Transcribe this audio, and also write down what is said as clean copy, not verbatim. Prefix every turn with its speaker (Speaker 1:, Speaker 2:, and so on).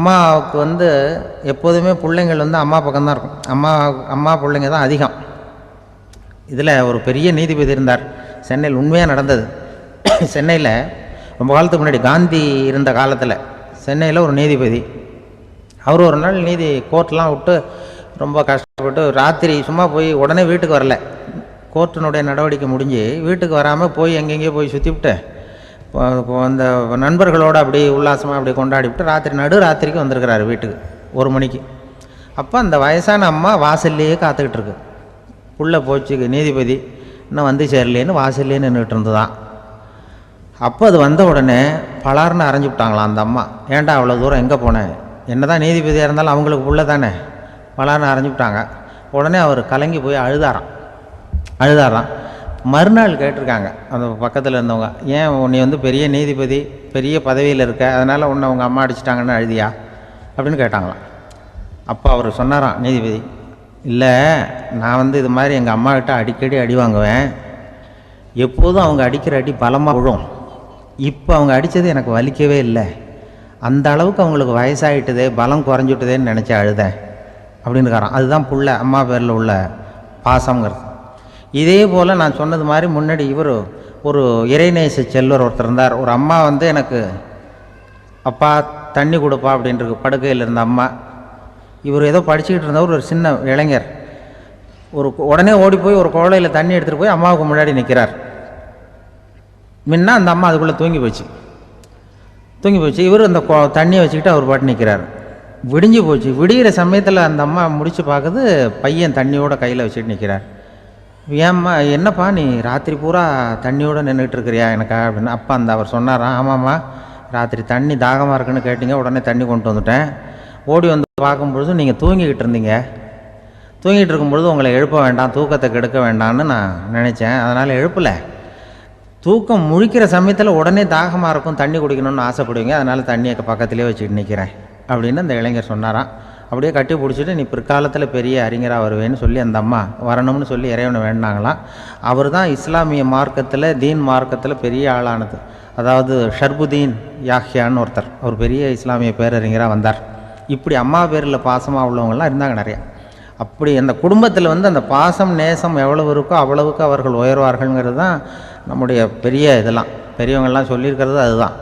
Speaker 1: அம்மாவுக்கு வந்து எப்போதுமே பிள்ளைங்கள் வந்து அம்மா பக்கம்தான் இருக்கும். அம்மா பிள்ளைங்க தான் அதிகம். இதில் ஒரு பெரிய நீதிபதி இருந்தார் சென்னையில், உண்மையாக நடந்தது. சென்னையில் ரொம்ப காலத்துக்கு முன்னாடி காந்தி இருந்த காலத்தில் சென்னையில் ஒரு நீதிபதி, அவர் ஒரு நாள் கோர்ட்லாம் விட்டு ரொம்ப கஷ்டப்பட்டு ராத்திரி சும்மா போய் உடனே வீட்டுக்கு வரல. கோர்ட்டினுடைய நடவடிக்கை முடிஞ்சு வீட்டுக்கு வராமல் போய் எங்கெங்கேயோ போய் சுற்றிவிட்டு அந்த நண்பர்களோடு அப்படி உல்லாசமாக அப்படி கொண்டாடிவிட்டு நடுராத்திரிக்கு வந்திருக்கிறாரு வீட்டுக்கு 1 மணிக்கு. அப்போ அந்த வயசான அம்மா வாசல்லையே காத்துக்கிட்டு இருக்கு. புள்ள போச்சு நீதிபதி இன்னும் வந்து சேரலேன்னு வாசல்லே நின்றுட்டு இருந்துதான். அப்போ அது வந்த உடனே பலார்னு அரைஞ்சி விட்டாங்களாம் அந்த அம்மா. ஏன்டா அவ்வளோ தூரம் எங்கே போனேன், என்ன தான் நீதிபதியாக இருந்தாலும் அவங்களுக்கு புள்ள தானே, பலார்னு அரைஞ்சி விட்டாங்க. உடனே அவர் கலங்கி போய் அழுதாராம். மறுநாள் கேட்டிருக்காங்க அந்த பக்கத்தில் இருந்தவங்க, ஏன் நீ வந்து பெரிய நீதிபதி, பெரிய பதவியில் இருக்க, அதனால் உன்னை உங்கள் அம்மா அடிச்சிட்டாங்கன்னு அழுதியா அப்படின்னு கேட்டாங்களாம். அப்போ அவர் சொன்னாராம் நீதிபதி, இல்லை நான் வந்து இது மாதிரி எங்கள் அம்மாக்கிட்ட அடிக்கடி அடி வாங்குவேன், எப்போதும் அவங்க அடிக்கிற அடி பலமாக விழும், இப்போ அவங்க அடித்தது எனக்கு வலிக்கவே இல்லை, அந்த அளவுக்கு அவங்களுக்கு வயசாகிட்டுதே, பலம் குறைஞ்சிட்டுதேன்னு நினச்சி அழுதேன் அப்படின்னு இருக்காராம். அதுதான் புள்ள அம்மா பேரில் உள்ள பாசங்கிறது. இதே போல் நான் சொன்னது மாதிரி முன்னாடி ஒரு இறைநேச செல்வர் ஒருத்தர் இருந்தார். ஒரு அம்மா வந்து எனக்கு அப்பா தண்ணி கொடுப்பா அப்படின்ட்டு படுக்கையில் இருந்த அம்மா. இவர் ஏதோ படிச்சுக்கிட்டு இருந்தவர், ஒரு சின்ன இளைஞர், உடனே ஓடி போய் ஒரு குவளையில் தண்ணி எடுத்துகிட்டு போய் அம்மாவுக்கு முன்னாடி நிற்கிறார். முன்ன அந்த அம்மா அதுக்குள்ளே தூங்கி போச்சு. இவர் அந்த தண்ணியை வச்சுக்கிட்டு அவர் பாட்டு நிற்கிறார். விடிஞ்சு போச்சு. விடிகிற சமயத்தில் அந்த அம்மா முடிச்சு பார்க்குது, பையன் தண்ணியோட கையில் வச்சுட்டு நிற்கிறார். ஏம்மா என்னப்பா நீ ராத்திரி பூரா தண்ணியோடு நின்றுட்டு இருக்கிறியா எனக்கா அப்படின்னு. அப்போ அவர் சொன்னாராம், ஆமாம்மா ராத்திரி தண்ணி தாகமாக இருக்குன்னு கேட்டிங்க, உடனே தண்ணி கொண்டு வந்துட்டேன், ஓடி வந்து பார்க்கும்பொழுது நீங்கள் தூங்கிக்கிட்டு இருந்தீங்க, தூங்கிட்டு இருக்கும்பொழுது உங்களை எழுப்ப வேண்டாம், தூக்கத்தை கெடுக்க வேண்டாம்னு நான் நினச்சேன், அதனால் எழுப்பலை. தூக்கம் முழிக்கிற சமயத்தில் உடனே தாகமாக இருக்கும், தண்ணி குடிக்கணும்னு ஆசைப்படுவீங்க, அதனால் தண்ணியை பக்கத்துலேயே வச்சுட்டு நிற்கிறேன் அப்படின்னு அந்த இளைஞர் சொன்னாராம். அப்படியே கட்டி பிடிச்சிட்டு நீ பிற்காலத்தில் பெரிய அறிஞராக வருவேன்னு சொல்லி அந்த அம்மா வரணும்னு சொல்லி இறைவனை வேண்டாங்களாம். அவர் தான் இஸ்லாமிய மார்க்கத்தில், தீன் மார்க்கத்தில் பெரிய ஆளானது. அதாவது ஷர்புதீன் யாஹ்யான்னு ஒருத்தர், அவர் பெரிய இஸ்லாமிய பேரறிஞராக வந்தார். இப்படி அம்மா பேரில் பாசமாக உள்ளவங்கள்லாம் இருந்தாங்க நிறையா. அப்படி அந்த குடும்பத்தில் வந்து அந்த பாசம் நேசம் எவ்வளவு இருக்கோ அவ்வளவுக்கு அவர்கள் உயர்வார்கள்ங்கிறது தான் நம்முடைய பெரிய இதெல்லாம் பெரியவங்கள்லாம் சொல்லியிருக்கிறது அதுதான்.